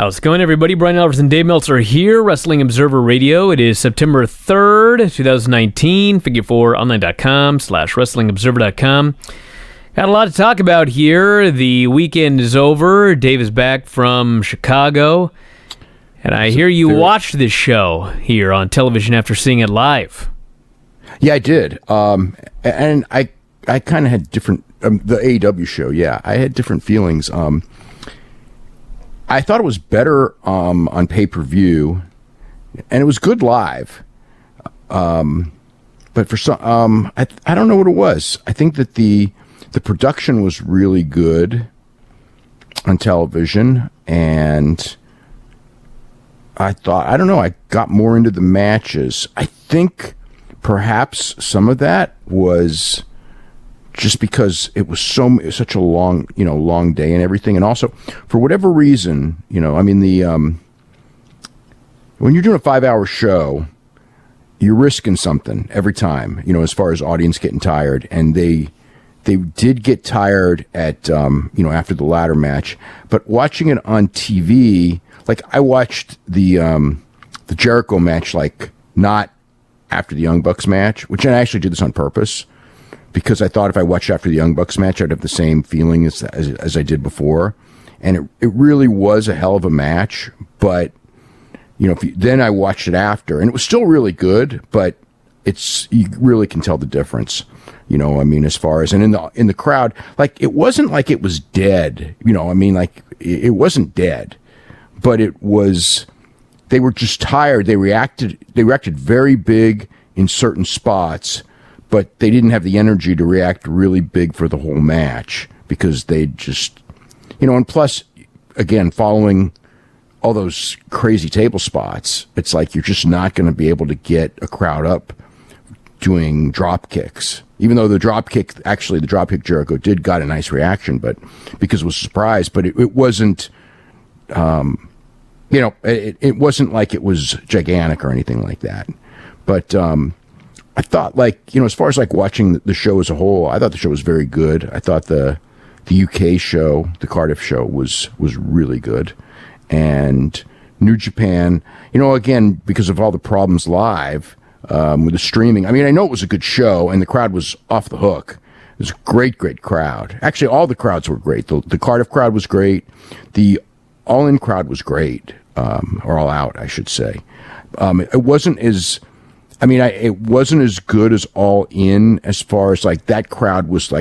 How's it going, everybody? Bryan, Alvarez, and Dave Meltzer here, Wrestling Observer Radio. It is September 3rd, 2019, figure4online.com/wrestlingobserver.com. Got a lot to talk about here. The weekend is over. Dave is back from Chicago. And I hear you watched this show here on television after seeing it live. Yeah, I did. And I kind of had different... the AEW show, yeah. I had different feelings. I thought it was better on pay-per-view, and it was good live. But for some... I don't know what it was. I think that the production was really good on television, and I thought... I don't know, I got more into the matches. I think perhaps some of that was... just because it was such a long day and everything. And also, for whatever reason, when you're doing a 5-hour show, you're risking something every time, as far as audience getting tired. And they did get tired at, after the ladder match. But watching it on TV, like I watched the Jericho match, like not after the Young Bucks match, which I actually did this on purpose. Because I thought if I watched after the Young Bucks match, I'd have the same feeling as I did before. And it really was a hell of a match. But, then I watched it after. And it was still really good, but you really can tell the difference. As far as... And in the crowd, like, it wasn't like it was dead. It wasn't dead. But it was... They were just tired. They reacted very big in certain spots, but they didn't have the energy to react really big for the whole match because they just, and plus, again, following all those crazy table spots, it's like you're just not going to be able to get a crowd up doing drop kicks. Even though the drop kick Jericho did got a nice reaction, but because it was a surprise, but it wasn't, it wasn't like it was gigantic or anything like that. But, I thought, as far as watching the show as a whole, I thought the show was very good. I thought the UK show, the Cardiff show, was really good. And New Japan, again, because of all the problems live with the streaming. I mean, I know it was a good show, and the crowd was off the hook. It was a great, great crowd. Actually, all the crowds were great. The Cardiff crowd was great. The All-In crowd was great, or All Out, I should say. It wasn't as... it wasn't as good as All In as far as that crowd was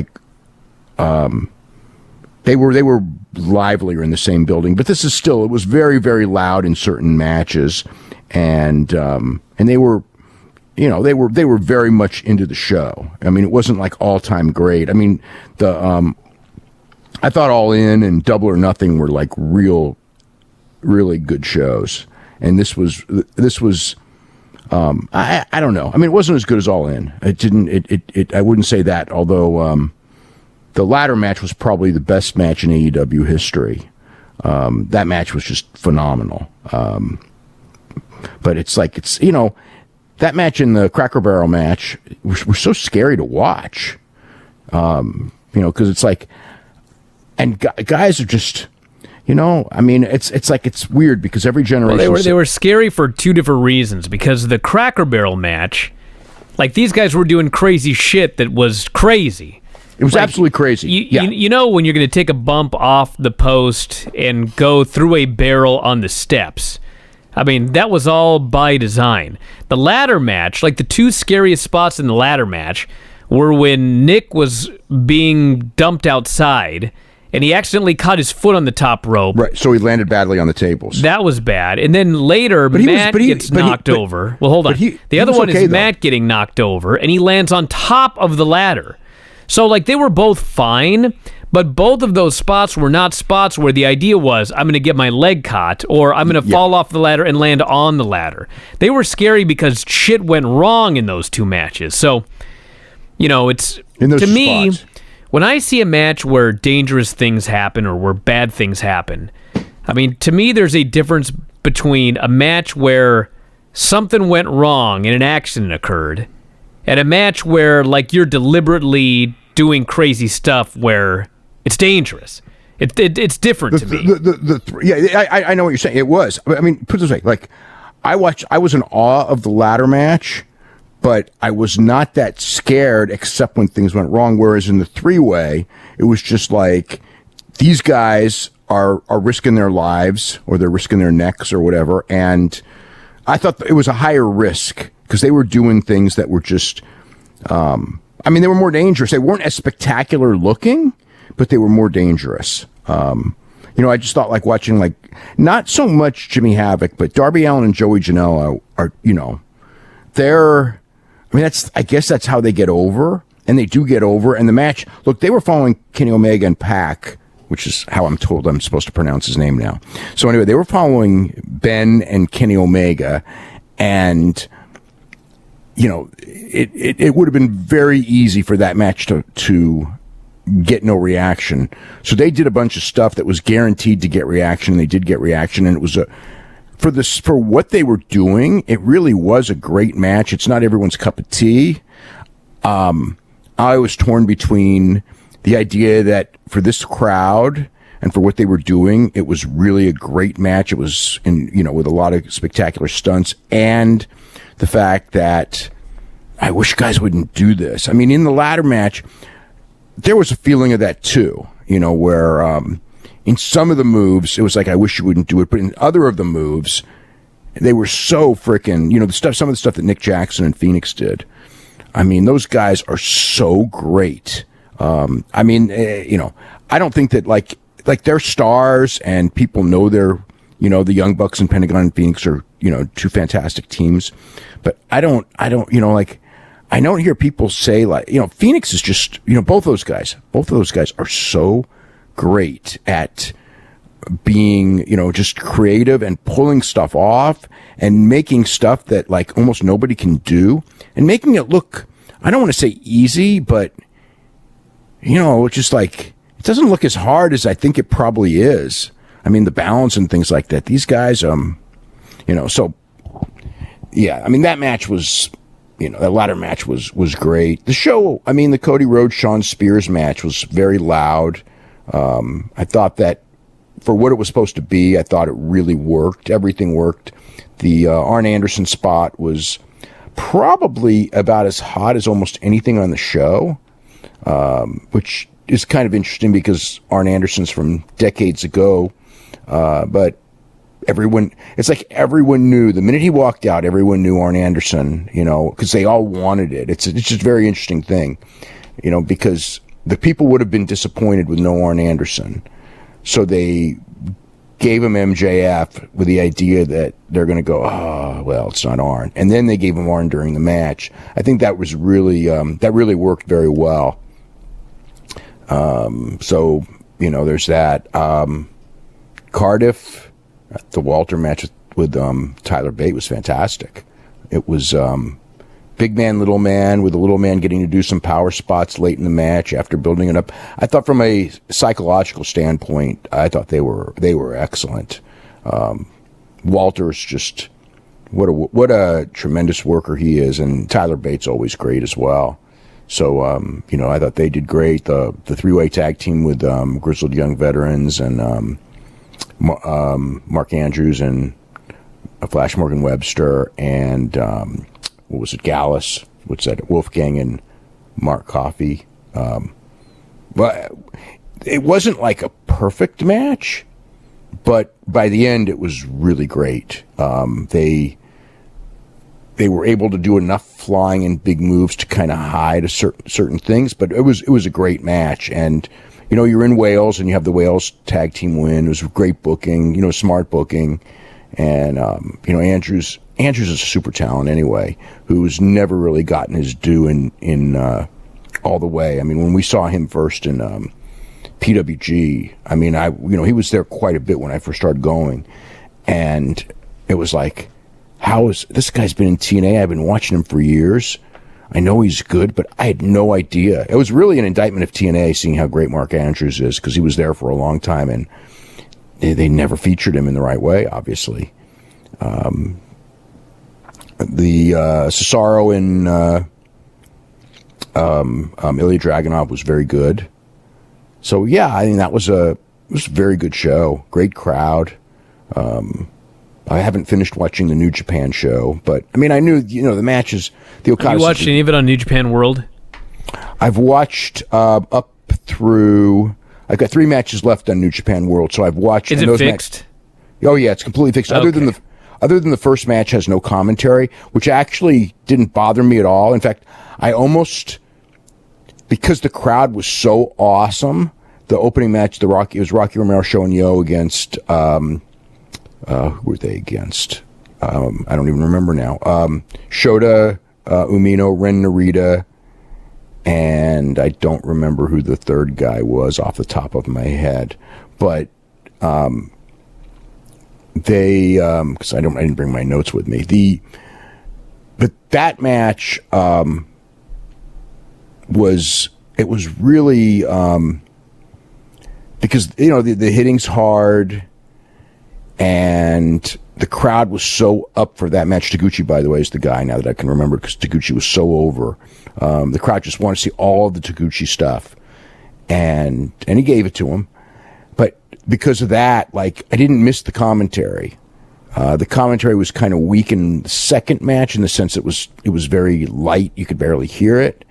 they were livelier in the same building, but this is still, it was very, very loud in certain matches, and they were, they were very much into the show. It wasn't all time great. I thought All In and Double or Nothing were really good shows, and this was. I don't know. It wasn't as good as All In. I wouldn't say that, although the ladder match was probably the best match in AEW history. That match was just phenomenal. But that match and the Cracker Barrel match were so scary to watch. Because it's and guys are just... it's weird because every generation... Well, they were scary for two different reasons. Because the Cracker Barrel match, these guys were doing crazy shit that was crazy. It was absolutely crazy. When you're going to take a bump off the post and go through a barrel on the steps. That was all by design. The ladder match, the two scariest spots in the ladder match were when Nick was being dumped outside... and he accidentally caught his foot on the top rope. Right, so he landed badly on the tables. That was bad. And then later, Matt gets knocked over. Well, hold on. The other one is Matt getting knocked over, and he lands on top of the ladder. So, they were both fine, but both of those spots were not spots where the idea was, I'm going to get my leg caught, or I'm going to fall off the ladder and land on the ladder. They were scary because shit went wrong in those two matches. So, it's... In those to me... spots. When I see a match where dangerous things happen or where bad things happen, to me there's a difference between a match where something went wrong and an accident occurred and a match where you're deliberately doing crazy stuff where it's dangerous. It's different to me. I know what you're saying. It was. I mean, put it this way: like, I was in awe of the ladder match, but I was not that scared except when things went wrong. Whereas in the three-way, it was just like these guys are risking their lives or they're risking their necks or whatever, and I thought it was a higher risk because they were doing things that were just. I mean, they were more dangerous. They weren't as spectacular looking, but they were more dangerous. I just thought like watching like not so much Jimmy Havoc, but Darby Allin and Joey Janela are they're. I mean, I guess that's how they get over, and they do get over. And the match, look, they were following Kenny Omega and Pac, which is how I'm told I'm supposed to pronounce his name now. So anyway, they were following Ben and Kenny Omega, and. It would have been very easy for that match to get no reaction. So they did a bunch of stuff that was guaranteed to get reaction. And they did get reaction, and it was for what they were doing. It really was a great match. It's not everyone's cup of tea. I was torn between the idea that for this crowd and for what they were doing, it was really a great match. It was with a lot of spectacular stunts, and the fact that I wish guys wouldn't do this. I mean, in the ladder match, there was a feeling of that too, where in some of the moves, it was like, I wish you wouldn't do it. But in other of the moves, they were so freaking, some of the stuff that Nick Jackson and Phoenix did. I mean, those guys are so great. I don't think that like they're stars and people know they're, the Young Bucks and Pentagon and Phoenix are, two fantastic teams. But I don't hear people say like, Phoenix is just, both those guys are so great at being, just creative and pulling stuff off and making stuff that like almost nobody can do and making it look, I don't want to say easy, but it's just like, it doesn't look as hard as I think it probably is. I mean, the balance and things like that, these guys, so yeah, I mean, that match was, that ladder match was great. The show, I mean, the Cody Rhodes, Shawn Spears match was very loud. I thought that for what it was supposed to be, I thought it really worked. Everything worked. The Arn Anderson spot was probably about as hot as almost anything on the show, which is kind of interesting because Arn Anderson's from decades ago, but it's like everyone knew the minute he walked out, everyone knew Arn Anderson, because they all wanted it. It's just a very interesting thing, because the people would have been disappointed with no Arn Anderson. So they gave him MJF with the idea that they're going to go, oh, well, it's not Arn. And then they gave him Arn during the match. I think that was really, that really worked very well. So, there's that. Cardiff, the Walter match with Tyler Bate was fantastic. It was big man, little man, with the little man getting to do some power spots late in the match after building it up. I thought from a psychological standpoint, I thought they were excellent. Walter's just what a tremendous worker he is, and Tyler Bate's always great as well. So I thought they did great. The three-way tag team with Grizzled Young Veterans and Mark Andrews and Flash Morgan Webster and what was it, Gallus? What's that? Wolfgang and Mark Coffey. But it wasn't like a perfect match, but by the end it was really great. They were able to do enough flying and big moves to kind of hide certain things, but it was a great match. And you're in Wales and you have the Wales tag team win. It was great booking, smart booking. And, Andrews is a super talent anyway, who's never really gotten his due in all the way. I mean, when we saw him first in PWG, I mean, he was there quite a bit when I first started going. And it was like, this guy's been in TNA. I've been watching him for years. I know he's good, but I had no idea. It was really an indictment of TNA seeing how great Mark Andrews is, because he was there for a long time and they never featured him in the right way, obviously. The Cesaro and Ilya Dragunov was very good. So yeah, I think that was a was a very good show. Great crowd. I haven't finished watching the New Japan show, but I mean, I knew, the matches. The Okada. Have you watched any of it on New Japan World? I've watched up through. I've got 3 matches left on New Japan World, so I've watched. Is it fixed? Oh yeah, it's completely fixed. Okay. Other than the first match has no commentary, which actually didn't bother me at all. In fact, I almost, because the crowd was so awesome, the opening match, it was Rocky Romero showing Yo against. Who were they against? I don't even remember now. Shota, Umino, Ren Narita, and I don't remember who the third guy was off the top of my head. But they, because I didn't bring my notes with me. But that match was really because the hitting's hard. And the crowd was so up for that match. Taguchi, by the way, is the guy now that I can remember because Taguchi was so over. The crowd just wanted to see all of the Taguchi stuff. And he gave it to him. But because of that, I didn't miss the commentary. The commentary was kind of weak in the second match in the sense it was very light. You could barely hear it.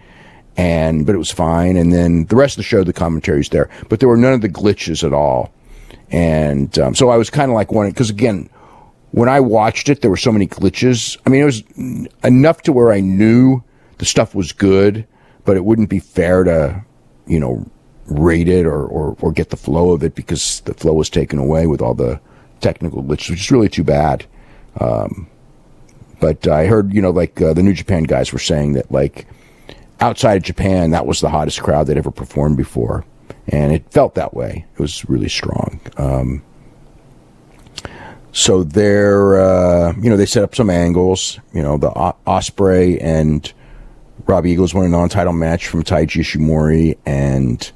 But it was fine. And then the rest of the show, the commentary's there. But there were none of the glitches at all. And so I was kind of wanting, because again, when I watched it, there were so many glitches. I mean, it was enough to where I knew the stuff was good, but it wouldn't be fair to, rate it or get the flow of it because the flow was taken away with all the technical glitches, which is really too bad. But I heard, the New Japan guys were saying that, outside of Japan, that was the hottest crowd they'd ever performed before. And it felt that way. It was really strong. So they set up some angles. The Ospreay and Robbie Eagles won a non-title match from Taiji Ishimori and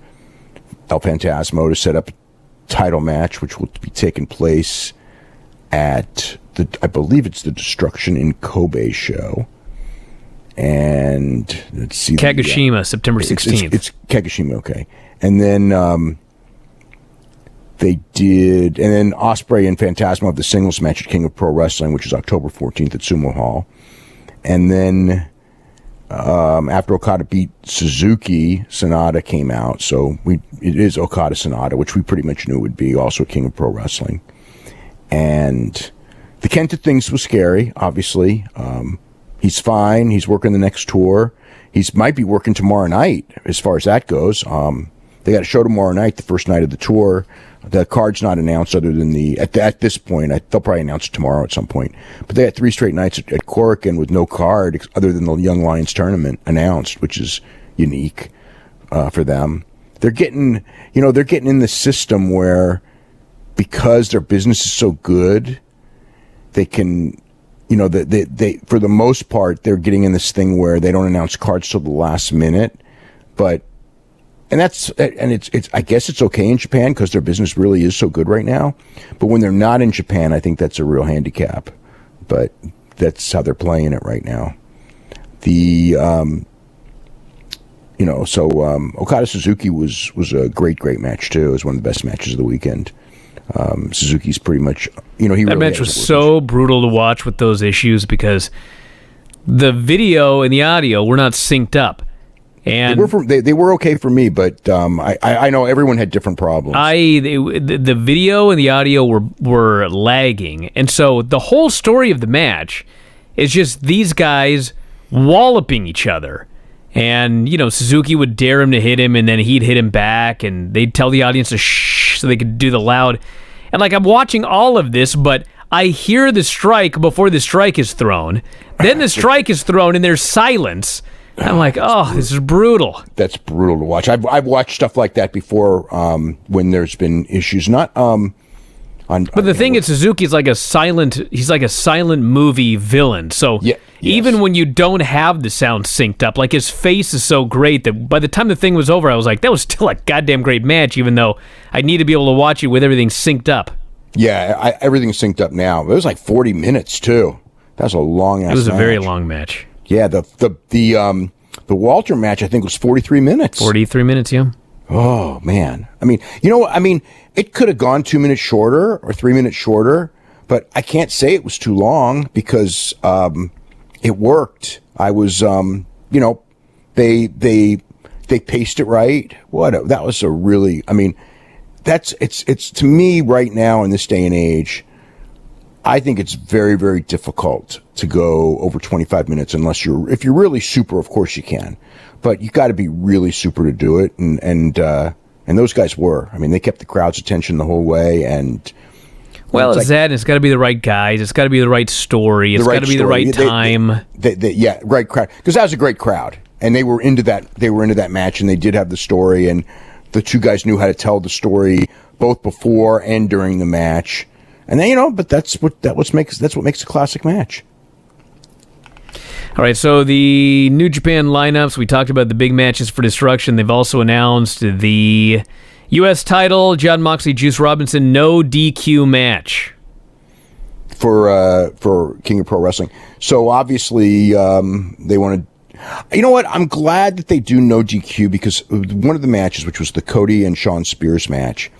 El Phantasmo to set up a title match, which will be taking place at I believe it's the Destruction in Kobe show. And let's see. Kagoshima, September 16th. It's Kagoshima, okay. And then they did, and then Ospreay and Phantasmo have the singles match at King of Pro Wrestling, which is October 14th at Sumo Hall. And then after Okada beat Suzuki, Sonata came out. So it is Okada Sonata, which we pretty much knew would be also King of Pro Wrestling. And the Kenta things was scary, obviously. He's fine. He's working the next tour. He might be working tomorrow night as far as that goes. They got a show tomorrow night, the first night of the tour. The card's not announced other than at this point. They'll probably announce it tomorrow at some point. But they had 3 straight nights at Korakuen with no card other than the Young Lions tournament announced, which is unique for them. They're getting in the system where because their business is so good, they can, they for the most part, they're getting in this thing where they don't announce cards till the last minute, and it's I guess it's okay in Japan because their business really is so good right now. But when they're not in Japan, I think that's a real handicap. But that's how they're playing it right now. Okada Suzuki was a great match too. It was one of the best matches of the weekend. Suzuki's pretty much, that really match was so brutal to watch with those issues because the video and the audio were not synced up. And they were okay for me, but I know everyone had different problems. The video and the audio were lagging, and so the whole story of the match is just these guys walloping each other. And Suzuki would dare him to hit him, and then he'd hit him back, and they'd tell the audience to shh so they could do the loud. And I'm watching all of this, but I hear the strike before the strike is thrown. Then the strike is thrown, and there's silence. I'm like, oh, this is brutal. That's brutal to watch. I've watched stuff like that before when there's been issues. Not but the thing is, Suzuki's like a silent. He's like a silent movie villain. So even when you don't have the sound synced up, his face is so great that by the time the thing was over, I was like, that was still a goddamn great match. Even though I need to be able to watch it with everything synced up. Yeah, everything's synced up now. It was 40 minutes too. That was a long ass match. It was a very long match. Yeah, the Walter match I think was 43 minutes. 43 minutes, yeah. Oh, man. I mean, it could have gone 2 minutes shorter or 3 minutes shorter, but I can't say it was too long because it worked. I was, they paced it right. That was a really, it's to me right now in this day and age, I think it's very, very difficult to go over 25 minutes if you're really super, of course you can, but you got to be really super to do it. And those guys were, they kept the crowd's attention the whole way. And well, it's got to be the right guys. It's got to be the right story. It's got to be the right time. Right crowd. Because that was a great crowd. And they were into that. They were into that match, and they did have the story. And the two guys knew how to tell the story both before and during the match. And then but that's what makes a classic match. All right, so the New Japan lineups. We talked about the big matches for Destruction. They've also announced the U.S. title, Jon Moxley, Juice Robinson, no DQ match for King of Pro Wrestling. So obviously they wanted. You know what? I'm glad that they do no DQ because one of the matches, which was the Cody and Shawn Spears match,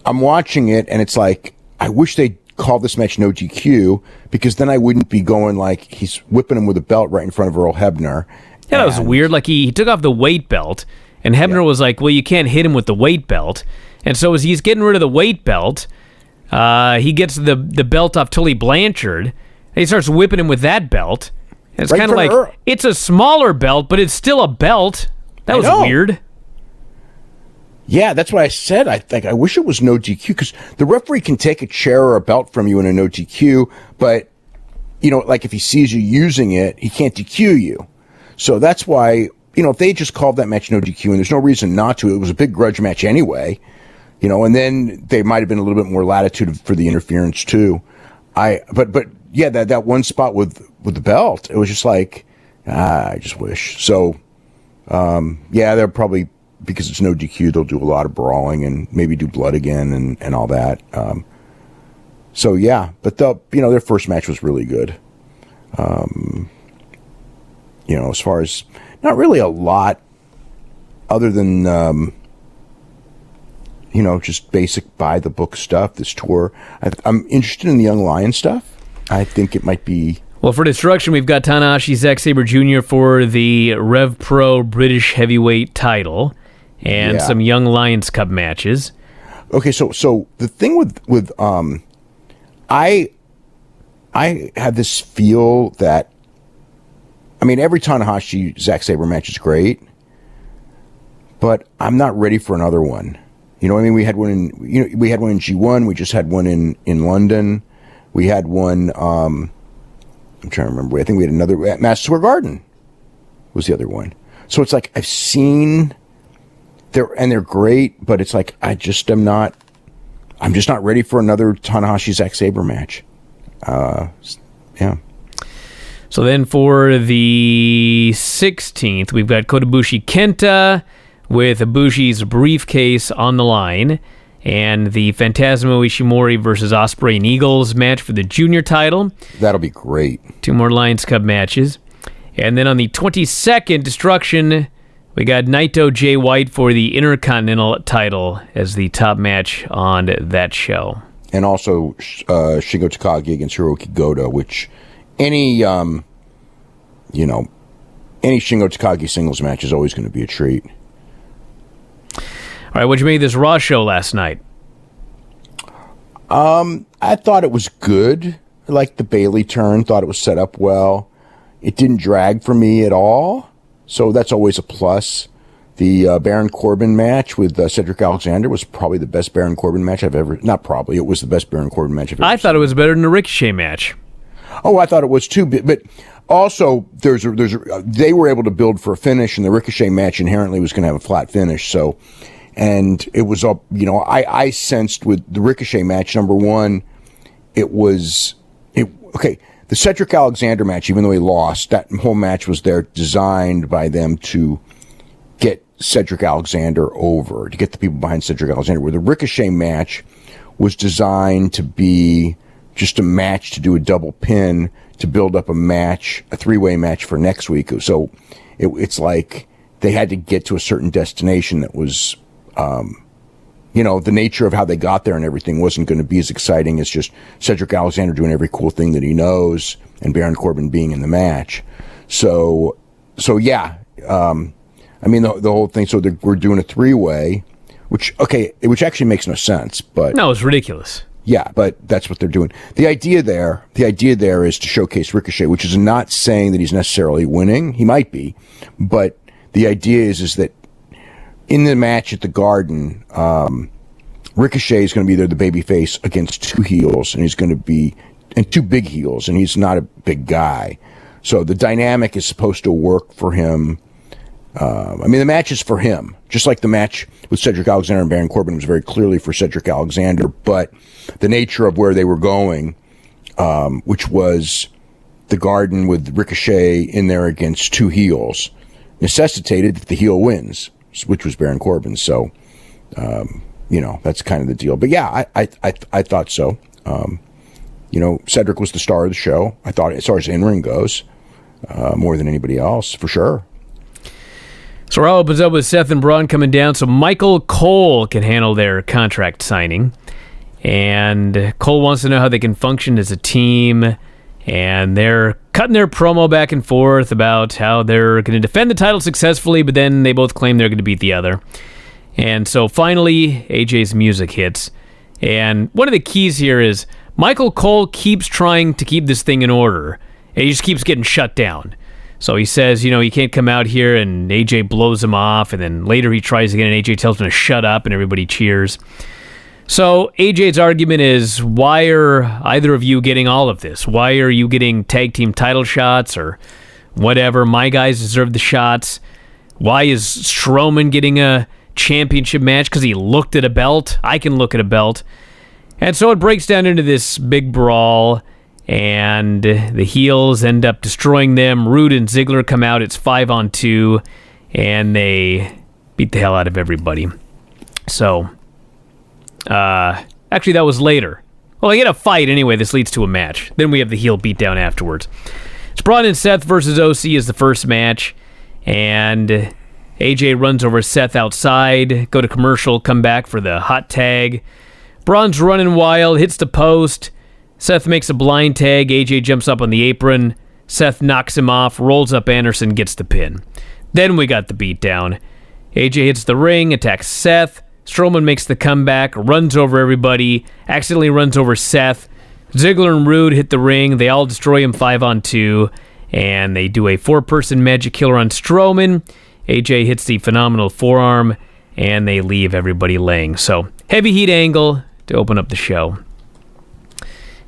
I'm watching it and it's like I wish they'd call this match no DQ because then I wouldn't be going like he's whipping him with a belt right in front of Earl Hebner. Yeah, that was weird. Like he took off the weight belt. And Hebner was like, well, you can't hit him with the weight belt. And so as he's getting rid of the weight belt, he gets the belt off Tully Blanchard. And he starts whipping him with that belt. And it's kind of like, it's a smaller belt, but it's still a belt. That was weird. Yeah, that's what I said. I wish it was no DQ because the referee can take a chair or a belt from you in a no DQ, but, like if he sees you using it, he can't DQ you. So that's why... if they just called that match no DQ, and there's no reason not to, it was a big grudge match anyway, and then they might have been a little bit more latitude for the interference too. But yeah, that one spot with the belt, it was just like, I just wish. So, they're probably, because it's no DQ, they'll do a lot of brawling and maybe do blood again and all that. So yeah, but their first match was really good. As far as, not really a lot other than, just basic by-the-book stuff, this tour. I'm interested in the Young Lion stuff. I think it might be... Well, for Destruction, we've got Tanahashi, Zack Sabre Jr. for the Rev Pro British Heavyweight title and some Young Lions Cup matches. Okay, so the thing with I have this feel that every Tanahashi Zack Sabre match is great, but I'm not ready for another one. We had one in G1. We just had one in London. We had one. I'm trying to remember. I think we had another at Madison Square Garden. Was the other one? So it's like I've seen they're great, but it's like I'm just not ready for another Tanahashi Zack Sabre match. Yeah. So then for the 16th, we've got Kota Ibushi Kenta with Ibushi's briefcase on the line, and the Phantasmo Ishimori versus Ospreay and Eagles match for the junior title. That'll be great. 2 more Lions Cup matches. And then on the 22nd, Destruction, we got Naito Jay White for the Intercontinental title as the top match on that show. And also Shingo Takagi against Hiroki Goto, which... Any Shingo Takagi singles match is always going to be a treat. All right, what'd you make of this Raw show last night? I thought it was good. I liked the Bayley turn. Thought it was set up well. It didn't drag for me at all, so that's always a plus. The Baron Corbin match with Cedric Alexander was probably the best Baron Corbin match I've ever... Not probably, it was the best Baron Corbin match I've ever seen. I thought it was better than the Ricochet match. Oh, I thought it was too, but also they were able to build for a finish, and the Ricochet match inherently was going to have a flat finish. So, and it was up. I sensed with the Ricochet match, number one, okay. The Cedric Alexander match, even though he lost, that whole match was designed by them to get Cedric Alexander over, to get the people behind Cedric Alexander. Where the Ricochet match was designed to be just a match to do a double pin to build up a match, a 3-way match for next week. So it's like they had to get to a certain destination that was, the nature of how they got there and everything wasn't going to be as exciting as just Cedric Alexander doing every cool thing that he knows and Baron Corbin being in the match. So yeah. The whole thing, so we're doing a 3-way, which actually makes no sense, but... No, it's ridiculous. Yeah, but that's what they're doing. The idea there is to showcase Ricochet, which is not saying that he's necessarily winning. He might be, but the idea is that in the match at the Garden, Ricochet is going to be there, the babyface, against 2 heels, and he's going to be, and 2 big heels, and he's not a big guy. So the dynamic is supposed to work for him. The match is for him, just like the match with Cedric Alexander and Baron Corbin was very clearly for Cedric Alexander, but the nature of where they were going, which was the Garden with Ricochet in there against 2 heels, necessitated that the heel wins, which was Baron Corbin. So, that's kind of the deal. But yeah, I thought so. Cedric was the star of the show. I thought, as far as in-ring goes, more than anybody else, for sure. So Raw opens up with Seth and Braun coming down so Michael Cole can handle their contract signing. And Cole wants to know how they can function as a team. And they're cutting their promo back and forth about how they're going to defend the title successfully, but then they both claim they're going to beat the other. And so finally, AJ's music hits. And one of the keys here is Michael Cole keeps trying to keep this thing in order. And he just keeps getting shut down. So he says, you can't come out here, and AJ blows him off, and then later he tries again, and AJ tells him to shut up, and everybody cheers. So AJ's argument is, why are either of you getting all of this? Why are you getting tag team title shots or whatever? My guys deserve the shots. Why is Strowman getting a championship match? Because he looked at a belt. I can look at a belt. And so it breaks down into this big brawl, and the heels end up destroying them. Rude and Ziggler come out. It's 5-on-2, and they beat the hell out of everybody. So, actually, that was later. Well, they get a fight anyway. This leads to a match. Then we have the heel beatdown afterwards. It's Braun and Seth versus OC is the first match, and AJ runs over Seth outside, go to commercial, come back for the hot tag. Braun's running wild, hits the post. Seth makes a blind tag. AJ jumps up on the apron. Seth knocks him off, rolls up Anderson, gets the pin. Then we got the beatdown. AJ hits the ring, attacks Seth. Strowman makes the comeback, runs over everybody, accidentally runs over Seth. Ziggler and Rude hit the ring. They all destroy him 5-on-2, and they do a 4-person magic killer on Strowman. AJ hits the phenomenal forearm, and they leave everybody laying. So, heavy heat angle to open up the show.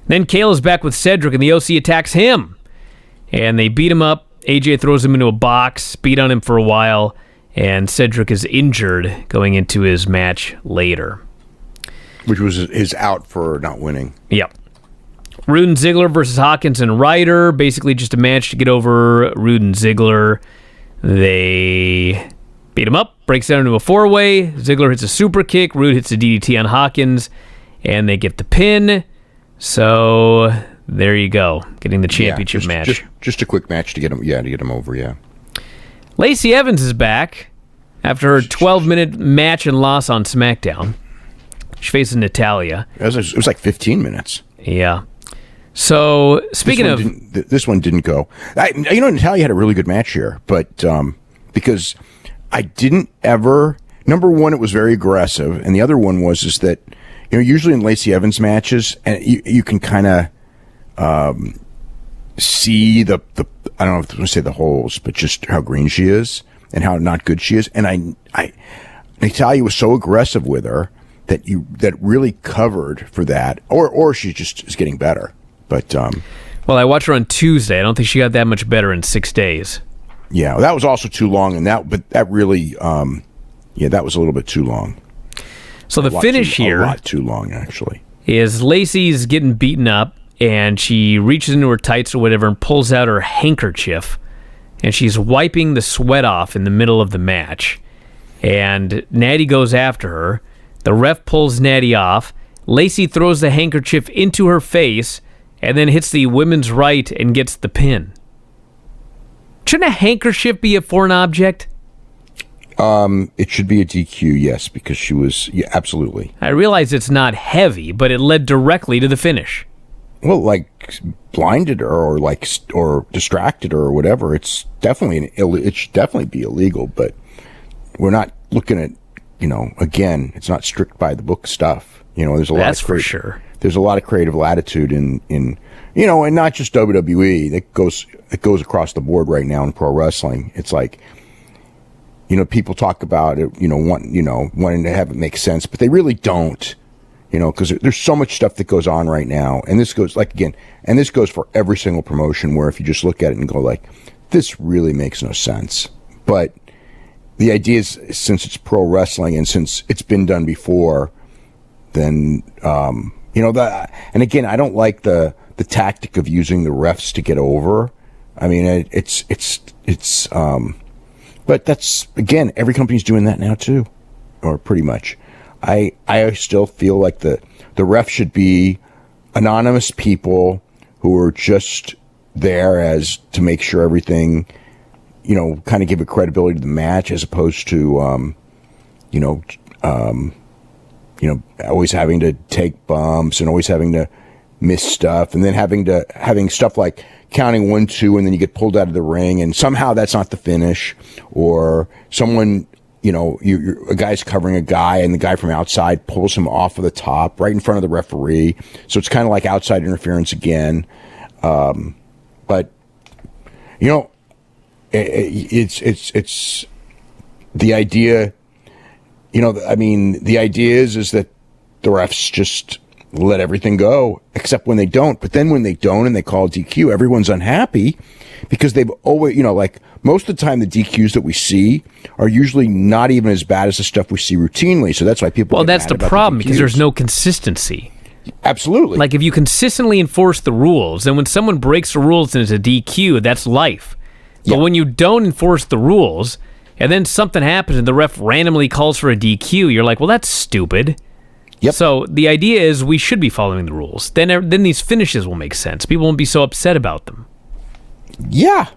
Then Kale is back with Cedric, and the OC attacks him. And they beat him up. AJ throws him into a box, beat on him for a while, and Cedric is injured going into his match later. Which was his out for not winning. Yep. Rude and Ziggler versus Hawkins and Ryder. Basically just a match to get over Rude and Ziggler. They beat him up, breaks down into a 4-way. Ziggler hits a super kick. Rude hits a DDT on Hawkins, and they get the pin. So there you go, getting the championship match. Just a quick match to get him over. Yeah. Lacey Evans is back after her 12-minute match and loss on SmackDown. She faces Natalya. It was like 15 minutes. Yeah. So speaking of, this one didn't go. Natalya had a really good match here, but because I didn't ever. Number one, it was very aggressive, and the other one was that. Usually in Lacey Evans matches, and you can kind of see the I don't know if I'm going to say the holes, but just how green she is and how not good she is. And Natalya was so aggressive with her that really covered for that, or she just is getting better. But well, I watched her on Tuesday. I don't think she got that much better in 6 days. Yeah, well, that was also too long, but that really that was a little bit too long. So the finish here, a lot too long actually, is Lacey's getting beaten up, and she reaches into her tights or whatever and pulls out her handkerchief, and she's wiping the sweat off in the middle of the match. And Natty goes after her. The ref pulls Natty off. Lacey throws the handkerchief into her face and then hits the women's right and gets the pin. Shouldn't a handkerchief be a foreign object? It should be a DQ, yes, because she was... Yeah, absolutely. I realize it's not heavy, but it led directly to the finish. Well, like, blinded her or distracted her or whatever. It should definitely be illegal, but we're not looking at, again, it's not strict by the book stuff. There's a lot That's for sure. There's a lot of creative latitude in and not just WWE. It goes across the board right now in pro wrestling. It's like, people talk about it, wanting to have it make sense, but they really don't, because there's so much stuff that goes on right now. And this goes this goes for every single promotion, where if you just look at it and go like, this really makes no sense. But the idea is, since it's pro wrestling and since it's been done before, then, and again, I don't like the tactic of using the refs to get over. I mean, but that's, again, every company's doing that now too, or pretty much. I still feel like the ref should be anonymous people who are just there as to make sure everything, kind of give a credibility to the match, as opposed to, always having to take bumps and always having to miss stuff, and then having stuff like counting 1, 2, and then you get pulled out of the ring, and somehow that's not the finish, or someone, a guy's covering a guy, and the guy from outside pulls him off of the top right in front of the referee. So it's kind of like outside interference again. But it's the idea. The idea is that the refs just let everything go, except when they don't. But then when they don't and they call DQ, everyone's unhappy because they've always, like most of the time, the DQs that we see are usually not even as bad as the stuff we see routinely. So that's why people. Well, that's the problem, because there's no consistency. Absolutely. Like if you consistently enforce the rules, then when someone breaks the rules and it's a DQ, that's life. But when you don't enforce the rules, and then something happens and the ref randomly calls for a DQ, you're like, well, that's stupid. Yep. So the idea is we should be following the rules. Then these finishes will make sense. People won't be so upset about them. Yeah.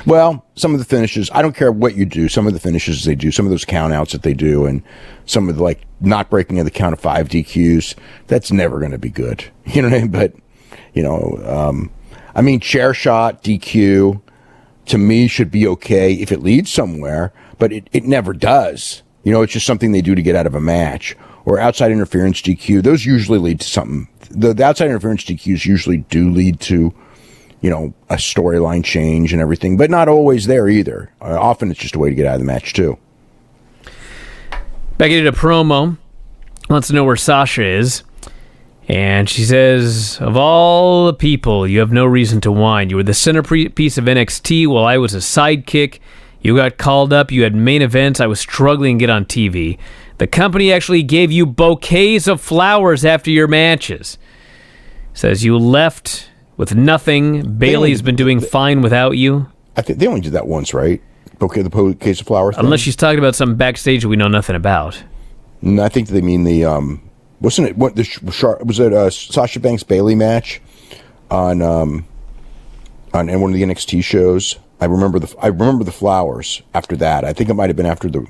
Well, some of the finishes, I don't care what you do. Some of the finishes they do, some of those count outs that they do, and some of the not breaking of the count of 5 DQs, that's never going to be good. You know what I mean? But, chair shot, DQ, to me should be okay if it leads somewhere, but it never does. It's just something they do to get out of a match. Or outside interference DQ, those usually lead to something. The outside interference DQs usually do lead to, a storyline change and everything, but not always there either. Often it's just a way to get out of the match too. Becky did a promo, wants to know where Sasha is, and she says, of all the people, you have no reason to whine. You were the centerpiece of NXT while I was a sidekick. You got called up, you had main events, I was struggling to get on TV. The company actually gave you bouquets of flowers after your matches. Says you left with nothing. Bailey's been doing fine without you. I think they only did that once, right? The bouquets of flowers thing? Unless she's talking about some backstage we know nothing about. No, I think they mean the, wasn't it, was it Sasha Banks Bailey match on one of the NXT shows? I remember the flowers after that. I think it might have been after the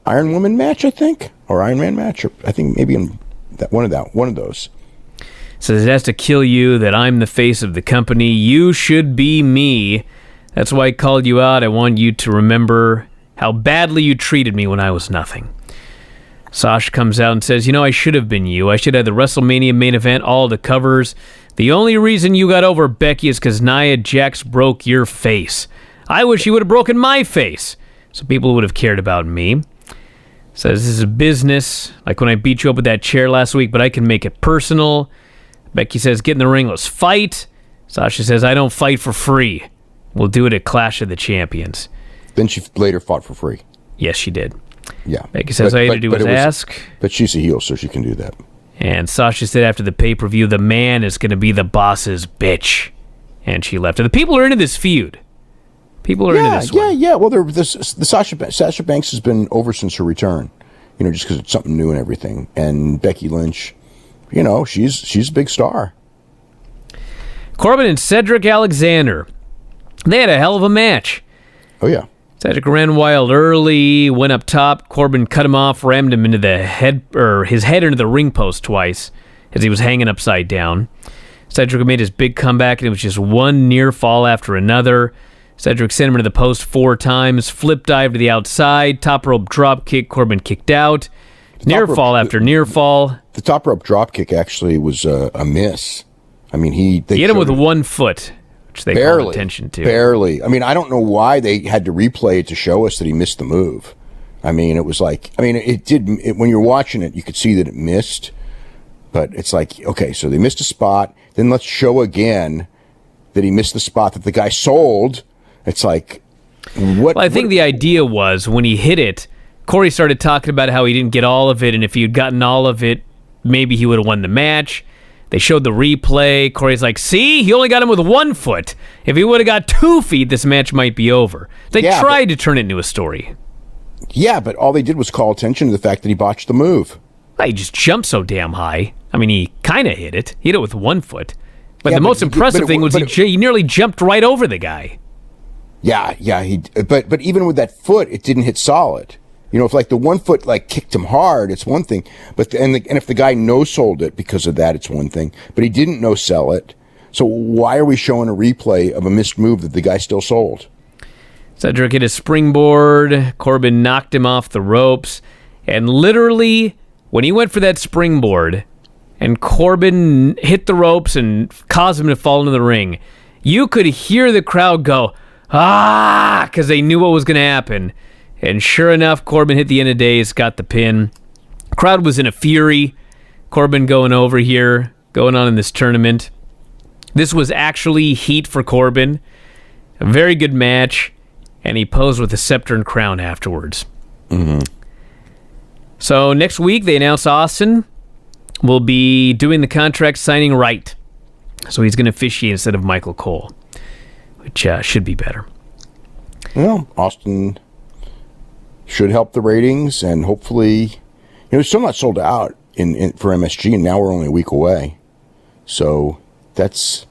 Iron Woman match, I think, or Iron Man match, or I think maybe in one of those. Says it has to kill you that I'm the face of the company. You should be me. That's why I called you out. I want you to remember how badly you treated me when I was nothing. Sasha comes out and says, I should have been you. I should have the WrestleMania main event, all the covers. The only reason you got over Becky is because Nia Jax broke your face. I wish you would have broken my face, so people would have cared about me. Says this is a business, like when I beat you up with that chair last week, but I can make it personal. Becky says, get in the ring, let's fight. Sasha says, I don't fight for free. We'll do it at Clash of the Champions. Then she later fought for free. Yes, she did. Yeah. Becky says, all you had to do was ask. But she's a heel, so she can do that. And Sasha said after the pay-per-view, the man is going to be the boss's bitch. And she left. And the people are into this feud. People are into this one. Yeah. Well, the Sasha Banks has been over since her return. Just because it's something new and everything. And Becky Lynch, she's a big star. Corbin and Cedric Alexander. They had a hell of a match. Oh, yeah. Cedric ran wild early, went up top. Corbin cut him off, rammed him into his head into the ring post twice as he was hanging upside down. Cedric made his big comeback, and it was just one near fall after another. Cedric sent him into the post 4 times, flip dive to the outside, top rope drop kick. Corbin kicked out. Near fall after near fall. The top rope drop kick actually was a miss. I mean, he hit him with 1 foot. Which they called attention to. Barely. I mean, I don't know why they had to replay it to show us that he missed the move. I mean, it was like, when you're watching it, you could see that it missed. But it's like, okay, so they missed a spot. Then let's show again that he missed the spot that the guy sold. It's like, what? Well, I think the idea was when he hit it, Corey started talking about how he didn't get all of it, and if he had gotten all of it, maybe he would have won the match. They showed the replay. Corey's like, see? He only got him with 1 foot. If he would have got 2 feet, this match might be over. They tried to turn it into a story. Yeah, but all they did was call attention to the fact that he botched the move. He just jumped so damn high. I mean, he kind of hit it. He hit it with 1 foot. But the most impressive thing was he nearly jumped right over the guy. Yeah. But even with that foot, it didn't hit solid. You know, if like the 1 foot like kicked him hard, it's one thing. But and if the guy no-sold it because of that, it's one thing. But he didn't no-sell it. So why are we showing a replay of a missed move that the guy still sold? Cedric hit a springboard. Corbin knocked him off the ropes. And literally, when he went for that springboard and Corbin hit the ropes and caused him to fall into the ring, you could hear the crowd go, ah, because they knew what was going to happen. And sure enough, Corbin hit the end of days, got the pin. Crowd was in a fury. Corbin going over here, going on in this tournament. This was actually heat for Corbin. A very good match. And he posed with a scepter and crown afterwards. Mm-hmm. So next week, they announced Austin will be doing the contract signing right. So he's going to officiate instead of Michael Cole, which should be better. Well, Austin should help the ratings, and hopefully, it's still not sold out for MSG, and now we're only a week away. So that's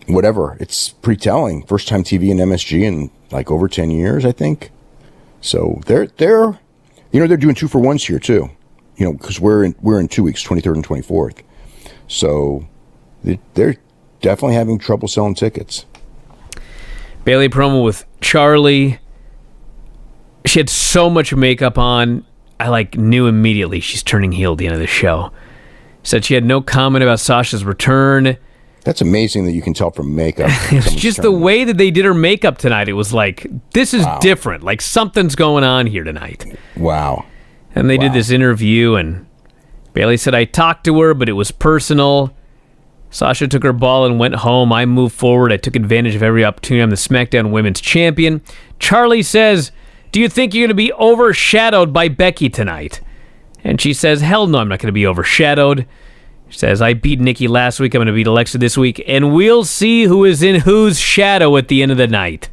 whatever. It's pretty telling. First time TV in MSG in like over 10 years, I think. So they're doing 2-for-1s here too. Because we're in 2 weeks, 23rd and 24th. So they're definitely having trouble selling tickets. Bayley promo with Charlie. She had so much makeup on, I knew immediately she's turning heel at the end of the show. Said she had no comment about Sasha's return. That's amazing that you can tell from makeup. It's just the way that they did her makeup tonight. It was like, this is different. Like something's going on here tonight. Wow. And they did this interview, and Bayley said, I talked to her, but it was personal. Sasha took her ball and went home. I moved forward. I took advantage of every opportunity. I'm the SmackDown Women's Champion. Charlie says, do you think you're going to be overshadowed by Becky tonight? And she says, hell no, I'm not going to be overshadowed. She says, I beat Nikki last week. I'm going to beat Alexa this week. And we'll see who is in whose shadow at the end of the night.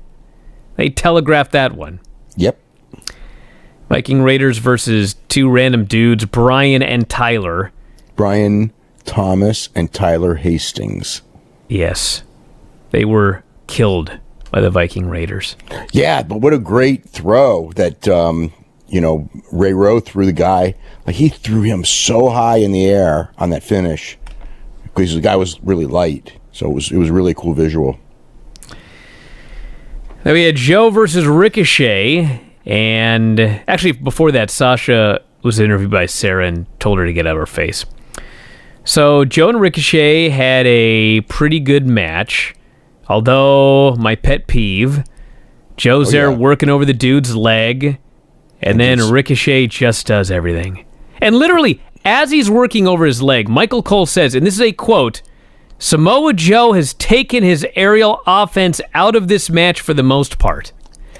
They telegraphed that one. Yep. Viking Raiders versus 2 random dudes, Bryan and Tyler. Bryan Thomas and Tyler Hastings. Yes. They were killed by the Viking Raiders. Yeah, but what a great throw that, Ray Rowe threw the guy. Like, he threw him so high in the air on that finish because the guy was really light. So it was a really cool visual. Then we had Joe versus Ricochet. And actually, before that, Sasha was interviewed by Sarah and told her to get out of her face. So Joe and Ricochet had a pretty good match. Although, my pet peeve, Joe's there working over the dude's leg, and then Ricochet just does everything. And literally, as he's working over his leg, Michael Cole says, and this is a quote, Samoa Joe has taken his aerial offense out of this match for the most part.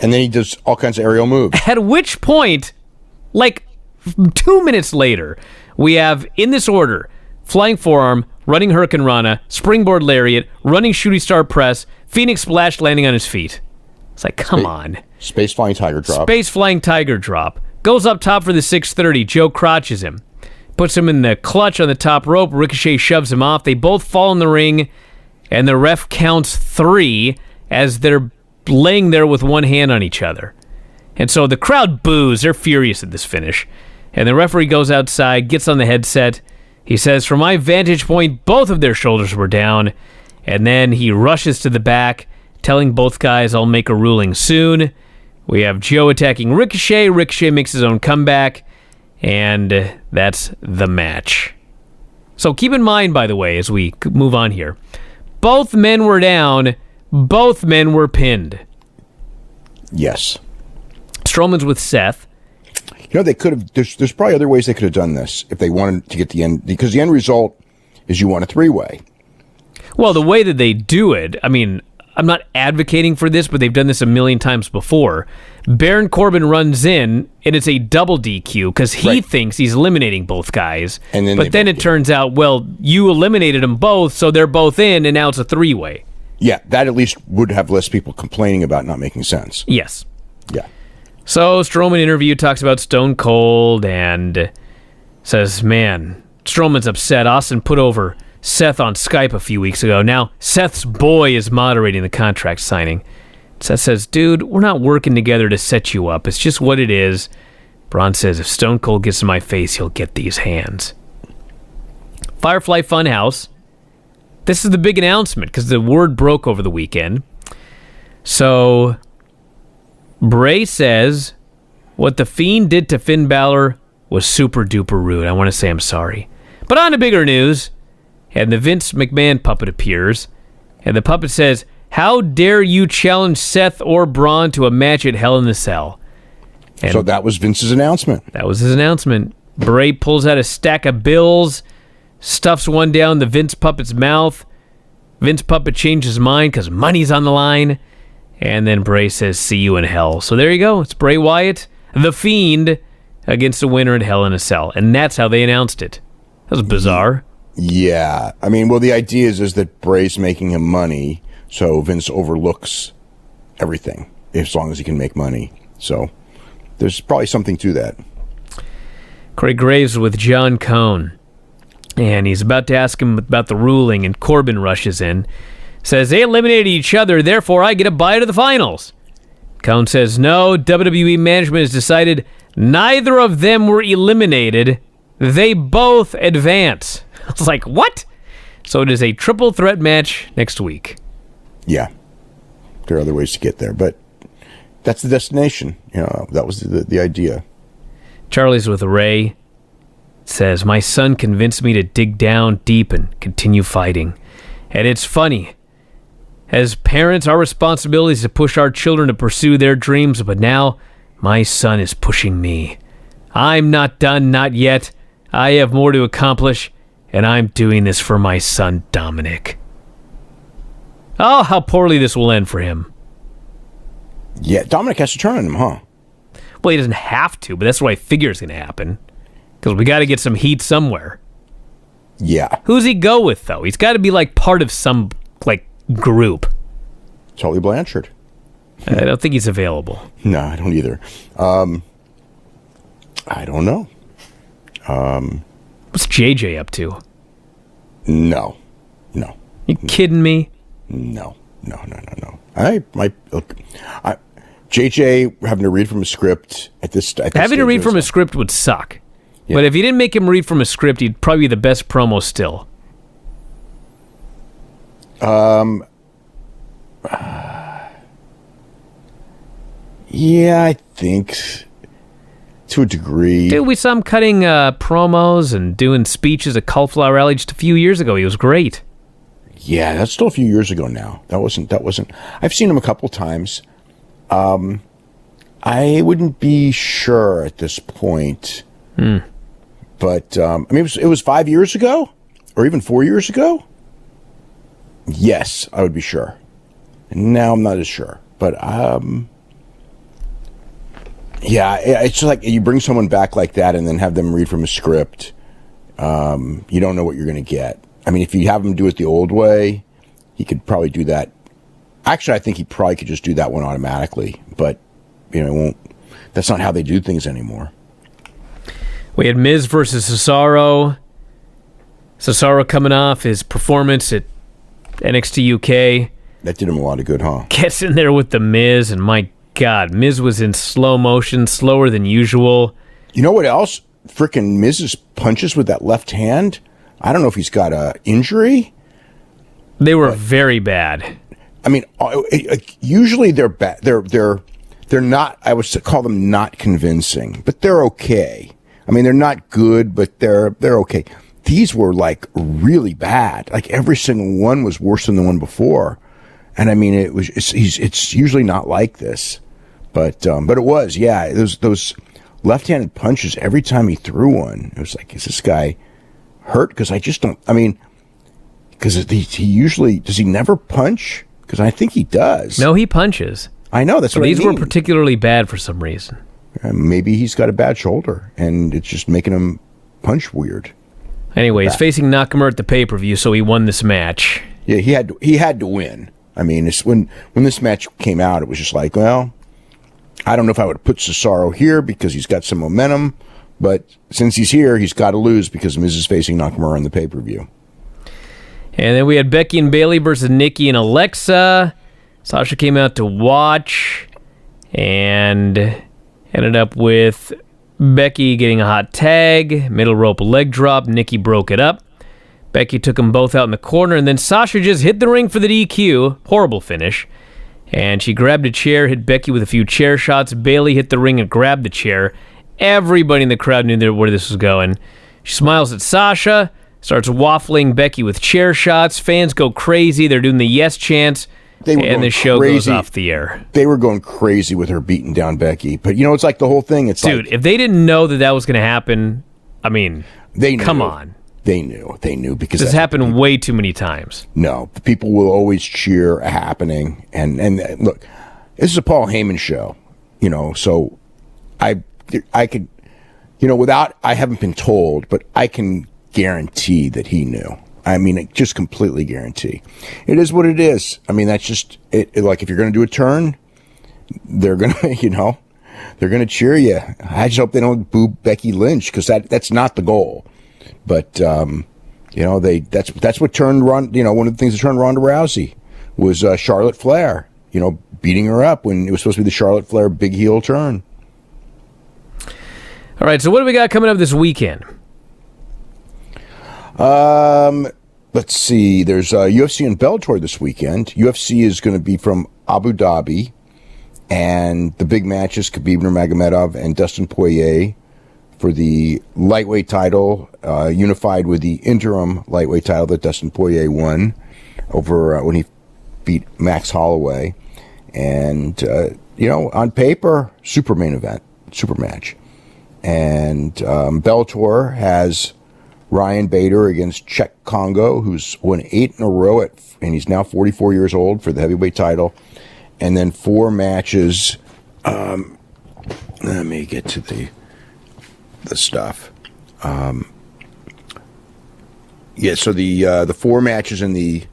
And then he does all kinds of aerial moves. At which point, 2 minutes later, we have, in this order, flying forearm, running Hurricane Rana, springboard lariat, running shooting star press, Phoenix splash landing on his feet. It's like, come on. Space flying tiger drop. Space flying tiger drop. Goes up top for the 630. Joe crotches him. Puts him in the clutch on the top rope. Ricochet shoves him off. They both fall in the ring, and the ref counts 3 as they're laying there with one hand on each other. And so the crowd boos. They're furious at this finish. And the referee goes outside, gets on the headset. He says, from my vantage point, both of their shoulders were down. And then he rushes to the back, telling both guys, I'll make a ruling soon. We have Joe attacking Ricochet. Ricochet makes his own comeback. And that's the match. So keep in mind, by the way, as we move on here, both men were down. Both men were pinned. Yes. Strowman's with Seth. You know, they could have. There's probably other ways they could have done this if they wanted to get the end, because the end result is you want a three-way. Well, the way that they do it, I mean, I'm not advocating for this, but they've done this a million times before. Baron Corbin runs in, and it's a double DQ because he thinks he's eliminating both guys. But then it turns out, well, you eliminated them both, so they're both in, and now it's a three-way. Yeah, that at least would have less people complaining about not making sense. Yes. Yeah. So Strowman interview talks about Stone Cold and says, man, Strowman's upset. Austin put over Seth on Skype a few weeks ago. Now Seth's boy is moderating the contract signing. Seth says, dude, we're not working together to set you up. It's just what it is. Braun says, if Stone Cold gets in my face, he'll get these hands. Firefly Funhouse. This is the big announcement because the word broke over the weekend. So Bray says, what the Fiend did to Finn Balor was super duper rude. I want to say I'm sorry. But on to bigger news. And the Vince McMahon puppet appears. And the puppet says, how dare you challenge Seth or Braun to a match at Hell in the Cell? And so that was Vince's announcement. That was his announcement. Bray pulls out a stack of bills, stuffs one down the Vince puppet's mouth. Vince puppet changes his mind because money's on the line. And then Bray says, see you in hell. So there you go. It's Bray Wyatt, the Fiend, against the winner at Hell in a Cell. And that's how they announced it. That was bizarre. Yeah. I mean, well, the idea is that Bray's making him money, so Vince overlooks everything as long as he can make money. So there's probably something to that. Corey Graves with John Cone. And he's about to ask him about the ruling, and Corbin rushes in. Says, they eliminated each other, therefore I get a bye to the finals. Cone says, no, WWE management has decided neither of them were eliminated. They both advance. I was like, what? So it is a triple threat match next week. Yeah. There are other ways to get there, but that's the destination. You know, that was the idea. Charlie's with Ray. Says, my son convinced me to dig down deep and continue fighting. And it's funny. As parents, our responsibility is to push our children to pursue their dreams, but now my son is pushing me. I'm not done, not yet. I have more to accomplish, and I'm doing this for my son, Dominic. Oh, how poorly this will end for him. Yeah, Dominic has to turn on him, huh? Well, he doesn't have to, but that's what I figure is going to happen. Because we got to get some heat somewhere. Yeah. Who's he go with, though? He's got to be, like, part of some, like, group. Tully Blanchard. I don't think he's available. No, I don't either. I don't know. What's JJ up to? No. You kidding me? No. JJ having to read from a script at this having to read from a script would suck. Yeah. But if you didn't make him read from a script, he'd probably be the best promo still. Yeah, I think to a degree. Dude, we saw him cutting promos and doing speeches at Cauliflower Alley just a few years ago. He was great. Yeah, that's still a few years ago now. That wasn't. I've seen him a couple times. I wouldn't be sure at this point. But I mean, it was 5 years ago, or even 4 years ago. Yes, I would be sure. Now I'm not as sure, but yeah, it's just like you bring someone back like that and then have them read from a script. You don't know what you're going to get. I mean, if you have him do it the old way, he could probably do that. Actually, I think he probably could just do that one automatically, but you know, it won't. That's not how they do things anymore. We had Miz versus Cesaro. Cesaro coming off his performance at NXT UK. That did him a lot of good, huh? Gets in there with the Miz, and my God, Miz was in slow motion, slower than usual. You know what else? Frickin' Miz's punches with that left hand. I don't know if he's got a injury. They were very bad. I mean, usually they're bad. They're not. I would call them not convincing, but they're okay. I mean, they're not good, but they're okay. These were like really bad. Like every single one was worse than the one before. And I mean, it's usually not like this, but it was, yeah. Those left-handed punches every time he threw one, it was like, is this guy hurt? Because I just don't. I mean, because he usually does he never punch? Because I think he does. No, he punches. I know that's what I mean. These were particularly bad for some reason. Maybe he's got a bad shoulder, and it's just making him punch weird. Anyway, he's facing Nakamura at the pay-per-view, so he won this match. Yeah, he had to win. I mean, it's when this match came out, it was just like, well, I don't know if I would put Cesaro here because he's got some momentum, but since he's here, he's got to lose because Miz is facing Nakamura in the pay-per-view. And then we had Becky and Bayley versus Nikki and Alexa. Sasha came out to watch and ended up with Becky getting a hot tag, middle rope leg drop. Nikki broke it up. Becky took them both out in the corner, and then Sasha just hit the ring for the DQ. Horrible finish. And she grabbed a chair, hit Becky with a few chair shots. Bayley hit the ring and grabbed the chair. Everybody in the crowd knew where this was going. She smiles at Sasha, starts waffling Becky with chair shots. Fans go crazy. They're doing the yes chants. And the show goes off the air. They were going crazy with her beating down Becky. But, you know, it's like the whole thing. It's Dude, if they didn't know that was going to happen, I mean, they knew. Come on. They knew because this happened way too many times. No, people will always cheer a happening. And look, this is a Paul Heyman show, you know, so I could, you know, I haven't been told, but I can guarantee that he knew. I mean, just completely guarantee. It is what it is. I mean, that's just it. Like, if you're going to do a turn, they're going to, you know, they're going to cheer you. I just hope they don't boo Becky Lynch because that's not the goal. But, you know, that's what turned Ronda, you know, one of the things that turned Ronda Rousey was Charlotte Flair, you know, beating her up when it was supposed to be the Charlotte Flair big heel turn. All right, so what do we got coming up this weekend? Let's see. There's UFC and Bellator this weekend. UFC is going to be from Abu Dhabi, and the big matches Khabib Nurmagomedov and Dustin Poirier for the lightweight title, unified with the interim lightweight title that Dustin Poirier won over when he beat Max Holloway. And, you know, on paper, super main event, super match. And Bellator has Ryan Bader against Czech Congo, who's won 8 in a row, and he's now 44 years old for the heavyweight title. And then 4 matches. Let me get to the stuff. Yeah, so the 4 matches in the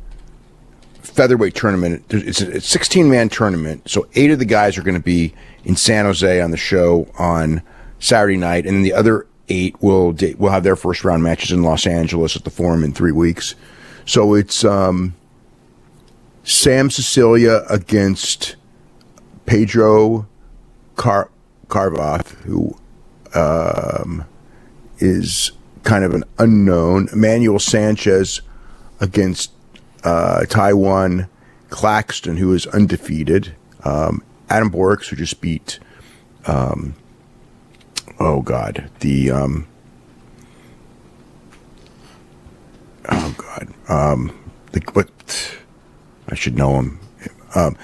featherweight tournament, it's a 16-man tournament, so 8 of the guys are going to be in San Jose on the show on Saturday night, and then the other 8 will have their first round matches in Los Angeles at the Forum in 3 weeks. So it's Sam Sicilia against Pedro Carvath, who is kind of an unknown. Emmanuel Sanchez against Taiwan Claxton, who is undefeated. Adam Borix, who just beat I should know him. I'm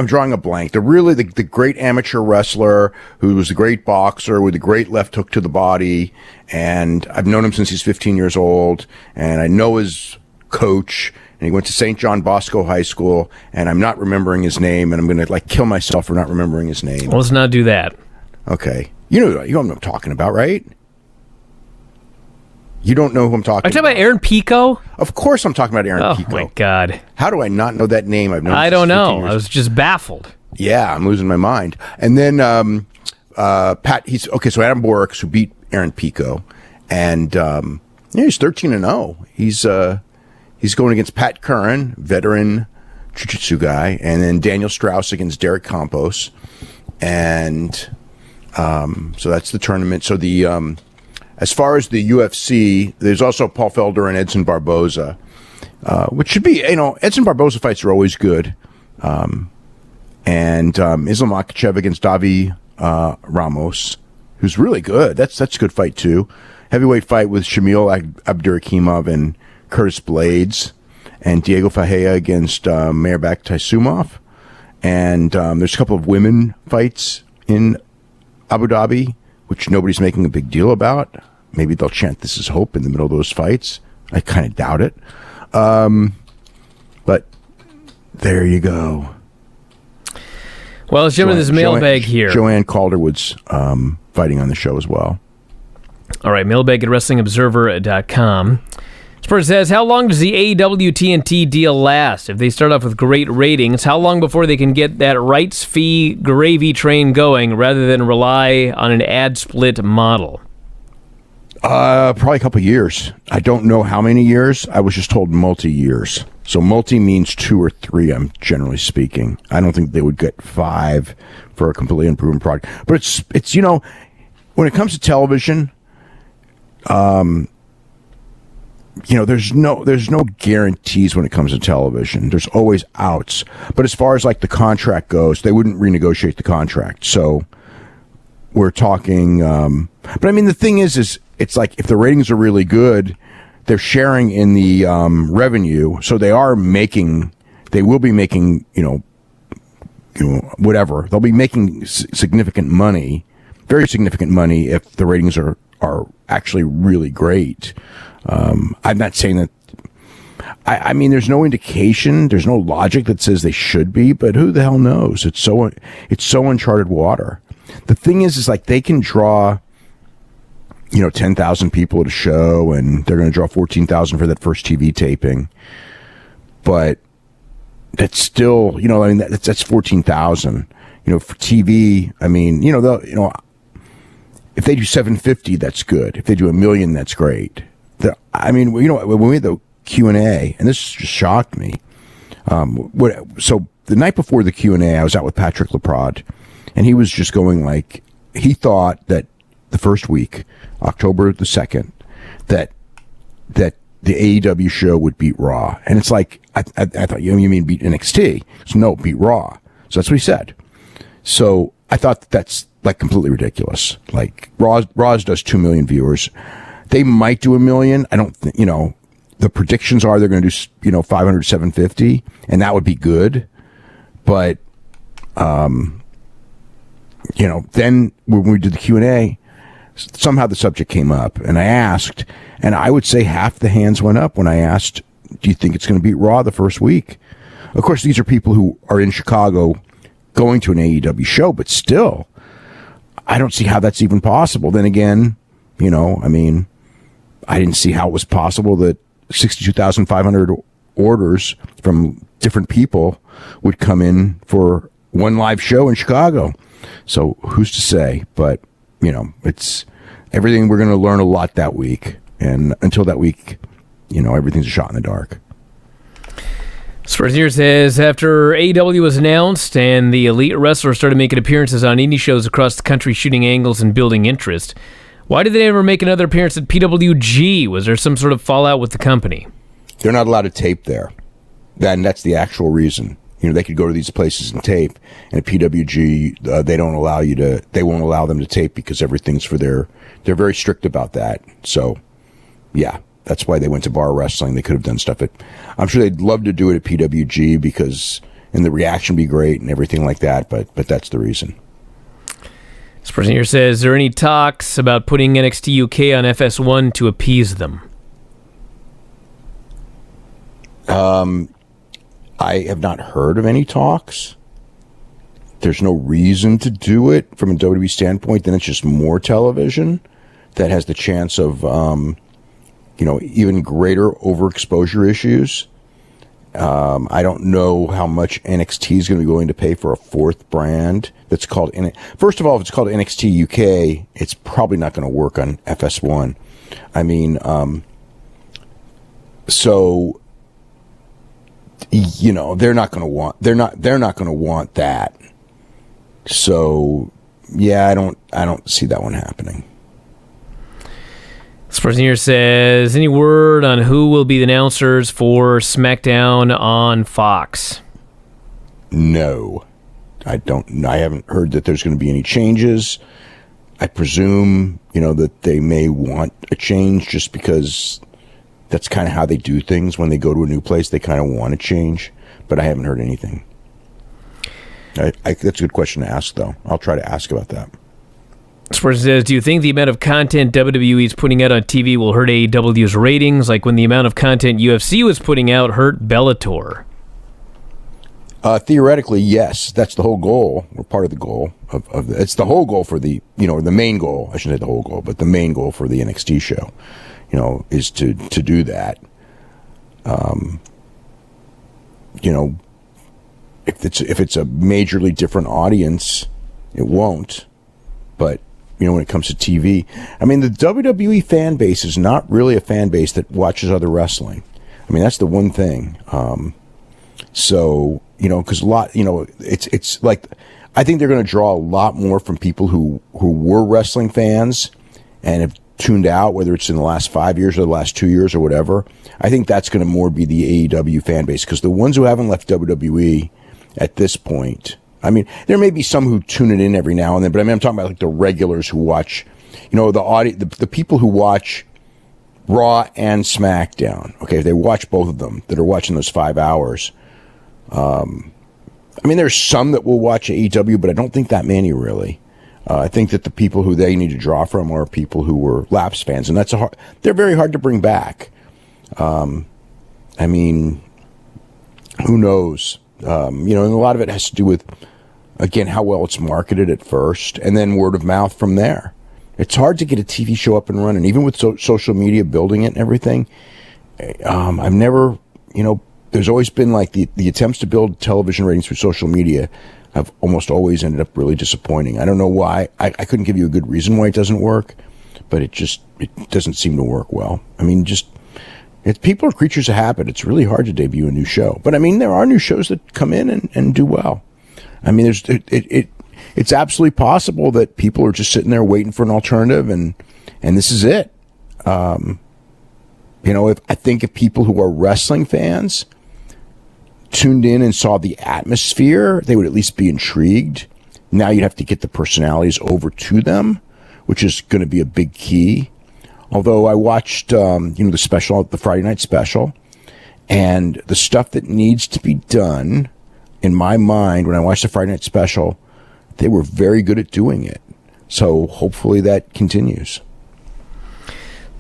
drawing a blank. The great amateur wrestler who was a great boxer with a great left hook to the body, and I've known him since he's 15 years old, and I know his coach, and he went to St. John Bosco High School, and I'm not remembering his name, and I'm going to kill myself for not remembering his name. Well, let's not do that. Okay. You know what I'm talking about, right? You don't know who I'm talking about. Are you talking about Aaron Pico? Of course I'm talking about Aaron Pico. Oh, my God. How do I not know that name? I don't know. I was just baffled. Yeah, I'm losing my mind. And then Pat, so Adam Borix, who beat Aaron Pico, and Yeah, he's 13-0. He's going against Pat Curran, veteran jiu-jitsu guy, and then Daniel Strauss against Derek Campos. And so that's the tournament. So the as far as the UFC, there's also Paul Felder and Edson Barboza, which should be, Edson Barboza fights are always good. And Islam Makhachev against Davi Ramos, who's really good. That's a good fight too. Heavyweight fight with Shamil Abdurakhimov and Curtis Blades, and Diego Fajea against Mailbag Taisumov. And there's a couple of women fights in Abu Dhabi, which nobody's making a big deal about. Maybe they'll chant "This is Hope" in the middle of those fights. I kind of doubt it. But there you go. Well, let's jump into this mailbag here. Joanne Calderwood's fighting on the show as well. All right, mailbag at WrestlingObserver.com. This person says, how long does the AEW TNT deal last? If they start off with great ratings, how long before they can get that rights fee gravy train going rather than rely on an ad split model? Probably a couple of years. I don't know how many years. I was just told multi-years. So multi means 2 or 3, I'm generally speaking. I don't think they would get 5 for a completely unproven product. But it's when it comes to television, there's no guarantees when it comes to television. There's always outs. But as far as like the contract goes, they wouldn't renegotiate the contract. So we're talking, but I mean, the thing is it's like if the ratings are really good, they're sharing in the revenue. So they will be making, whatever. They'll be making significant money, very significant money if the ratings are actually really great. I'm not saying that. I mean, there's no indication, there's no logic that says they should be, but who the hell knows? It's so uncharted water. The thing is like they can draw, 10,000 people at a show, and they're going to draw 14,000 for that first TV taping. But that's still, that's 14,000. For TV, I mean, if they do 750, that's good. If they do 1 million, that's great. When we had the Q&A, and this just shocked me. So the night before the Q&A, I was out with Patrick Leprade, and he was just going like, he thought that the first week, October the 2nd, that the AEW show would beat Raw. And it's like, I thought, you mean beat NXT? So no, beat Raw. So that's what he said. So I thought that's like completely ridiculous. Like Raw's does 2 million viewers. They might do 1 million. I don't think, the predictions are they're going to do, 500, 750, and that would be good. But, then when we did the Q&A, somehow the subject came up, and I asked, and I would say half the hands went up when I asked, do you think it's going to beat Raw the first week? Of course, these are people who are in Chicago going to an AEW show, but still, I don't see how that's even possible. Then again, I didn't see how it was possible that 62,500 orders from different people would come in for one live show in Chicago. So who's to say? But, it's everything. We're going to learn a lot that week. And until that week, everything's a shot in the dark. First here says, after AEW was announced and the elite wrestlers started making appearances on indie shows across the country, shooting angles and building interest, why did they never make another appearance at PWG? Was there some sort of fallout with the company? They're not allowed to tape there. That's the actual reason. They could go to these places and tape, and at PWG, they won't allow them to tape because everything's they're very strict about that. So, yeah, that's why they went to bar wrestling. They could have done stuff I'm sure they'd love to do it at PWG and the reaction be great and everything like that, but that's the reason. This person here says, is there any talks about putting NXT UK on FS1 to appease them? I have not heard of any talks. There's no reason to do it from a WWE standpoint. Then it's just more television that has the chance of, even greater overexposure issues. I don't know how much NXT is going to be willing to pay for a fourth brand that's called. First of all, if it's called NXT UK, it's probably not going to work on FS1. I mean, So, you know, they're not going to want that. So, yeah, I don't see that one happening. This person here says, any word on who will be the announcers for SmackDown on Fox? No. I haven't heard that there's going to be any changes. I presume, you know, that they may want a change just because that's kind of how they do things. When they go to a new place, they kind of want to change, but I haven't heard anything. That's a good question to ask, though. I'll try to ask about that. This person says, do you think the amount of content WWE is putting out on TV will hurt AEW's ratings, like when the amount of content UFC was putting out hurt Bellator? Theoretically, yes. That's the whole goal, or part of the goal. It's the whole goal for the, you know, the main goal. I shouldn't say the whole goal, but the main goal for the NXT show, you know, is to do that. You know, if it's a majorly different audience, it won't. But, you know, when it comes to TV, I mean, the WWE fan base is not really a fan base that watches other wrestling. I mean, that's the one thing. So, you know, because a lot, you know, it's like, I think they're going to draw a lot more from people who were wrestling fans and have tuned out, whether it's in the last 5 years or the last 2 years or whatever. I think that's going to more be the AEW fan base, because the ones who haven't left WWE at this point, I mean, there may be some who tune it in every now and then, but I mean, I'm talking about like the regulars who watch, you know, the people who watch Raw and SmackDown. Okay, they watch both of them, that are watching those 5 hours. I mean, there's some that will watch AEW, but I don't think that many really. I think that the people who they need to draw from are people who were lapsed fans, and they're very hard to bring back. I mean, who knows? You know, and a lot of it has to do with, again, how well it's marketed at first, and then word of mouth from there. It's hard to get a TV show up and running, even with social media building it and everything. I've never, you know, there's always been like the attempts to build television ratings through social media have almost always ended up really disappointing. I don't know why. I couldn't give you a good reason why it doesn't work, but it doesn't seem to work well. I mean, people are creatures of habit. It's really hard to debut a new show. But I mean, there are new shows that come in and do well. I mean, it's absolutely possible that people are just sitting there waiting for an alternative, and this is it. You know, if people who are wrestling fans tuned in and saw the atmosphere, they would at least be intrigued. Now you'd have to get the personalities over to them, which is going to be a big key. Although I watched, you know, the Friday night special, and the stuff that needs to be done, in my mind, when I watched the Friday night special, they were very good at doing it. So hopefully that continues.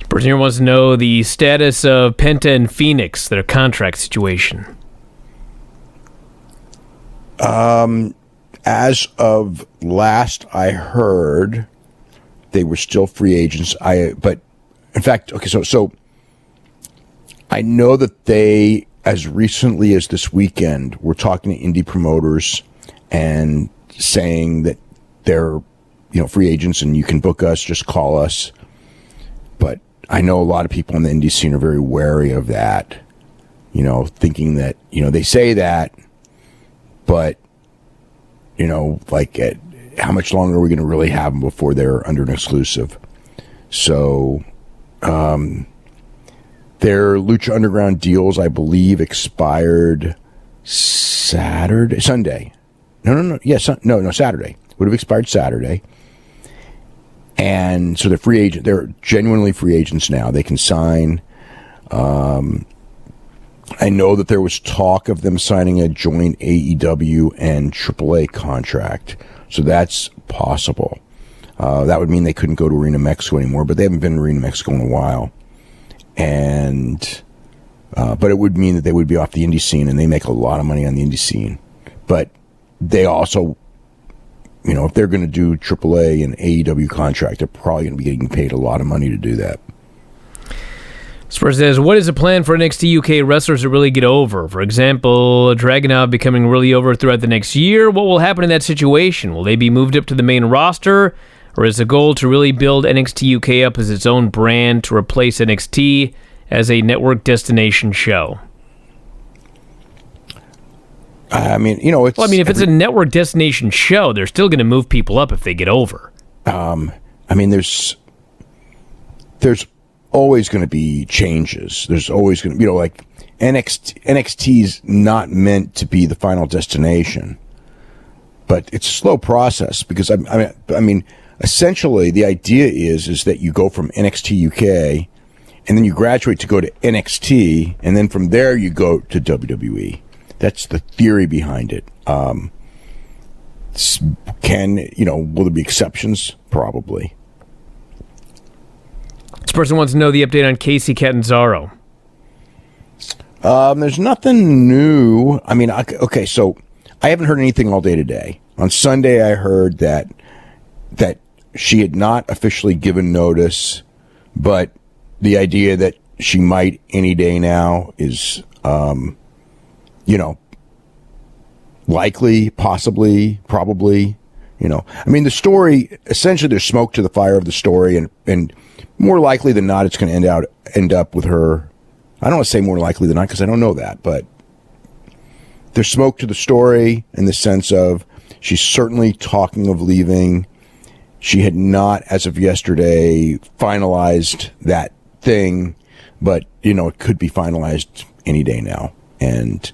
The person here wants to know the status of Penta and Phoenix, their contract situation. As of last I heard, they were still free agents. But in fact, okay, so I know that they, as recently as this weekend, were talking to indie promoters and saying that they're, you know, free agents and you can book us, just call us. But I know a lot of people in the indie scene are very wary of that, you know, thinking that, you know, they say that, but, you know, like, how much longer are we going to really have them before they're under an exclusive? So, their Lucha Underground deals, I believe, expired Sunday. No. Yes, no, Saturday. Would have expired Saturday. And so they're free agent. They're genuinely free agents now. They can sign. I know that there was talk of them signing a joint AEW and AAA contract. So that's possible. That would mean they couldn't go to Arena Mexico anymore, but they haven't been to Arena Mexico in a while. And but it would mean that they would be off the indie scene, and they make a lot of money on the indie scene. But they also, you know, if they're going to do AAA and AEW contract, they're probably going to be getting paid a lot of money to do that. Spurs says, what is the plan for NXT UK wrestlers to really get over? For example, Dragunov becoming really over throughout the next year. What will happen in that situation? Will they be moved up to the main roster? Or is the goal to really build NXT UK up as its own brand to replace NXT as a network destination show? I mean, you know, it's... Well, I mean, if it's a network destination show, they're still going to move people up if they get over. I mean, there's always going to be changes. There's always going to, you know, like NXT's not meant to be the final destination, but it's a slow process because I mean, essentially the idea is that you go from NXT UK and then you graduate to go to NXT, and then from there you go to WWE. That's the theory behind it. Will there be exceptions? Probably. This person wants to know the update on Casey Catanzaro. There's nothing new. I mean, okay, so I haven't heard anything all day today. On Sunday, I heard that she had not officially given notice, but the idea that she might any day now is, likely, possibly, probably, I mean, the story, essentially there's smoke to the fire of the story, and more likely than not, it's going to end up with her. I don't want to say more likely than not because I don't know that, but there's smoke to the story in the sense of she's certainly talking of leaving. She had not, as of yesterday, finalized that thing, but, it could be finalized any day now. And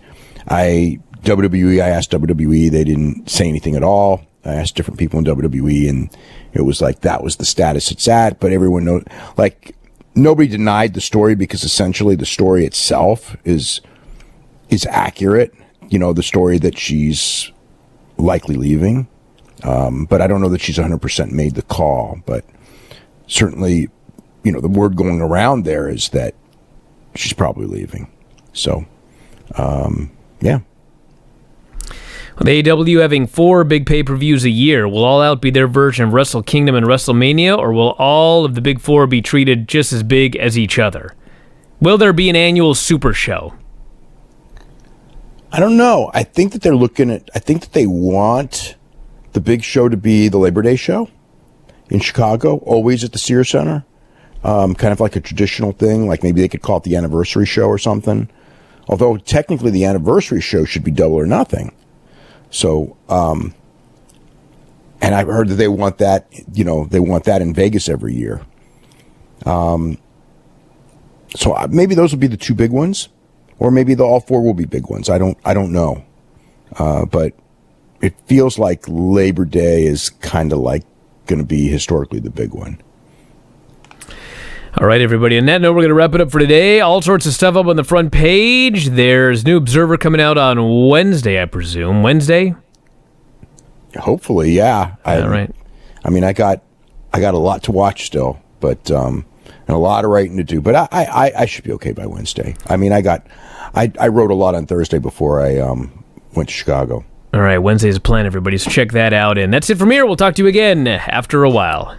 I asked WWE, they didn't say anything at all. I asked different people in WWE, and it was like that was the status it's at, but everyone knows, like, nobody denied the story because essentially the story itself is accurate. The story that she's likely leaving. But I don't know that she's 100% made the call, but certainly, the word going around there is that she's probably leaving. So, yeah. With AEW having 4 big pay-per-views a year, will All Out be their version of Wrestle Kingdom and WrestleMania, or will all of the big 4 be treated just as big as each other? Will there be an annual super show? I don't know. I think that they want the big show to be the Labor Day show in Chicago, always at the Sears Center. Kind of like a traditional thing, like maybe they could call it the anniversary show or something. Although technically the anniversary show should be Double or Nothing. So, and I've heard that they want that, they want that in Vegas every year. So maybe those will be the 2 big ones, or maybe all 4 will be big ones. I don't know. But it feels like Labor Day is kind of like going to be historically the big one. All right, everybody. On that note, we're going to wrap it up for today. All sorts of stuff up on the front page. There's New Observer coming out on Wednesday, I presume. Wednesday? Hopefully, yeah. All right. I mean, I got a lot to watch still, but and a lot of writing to do. But I should be okay by Wednesday. I mean, I wrote a lot on Thursday before I went to Chicago. All right, Wednesday's a plan, everybody. So check that out. And that's it from here. We'll talk to you again after a while.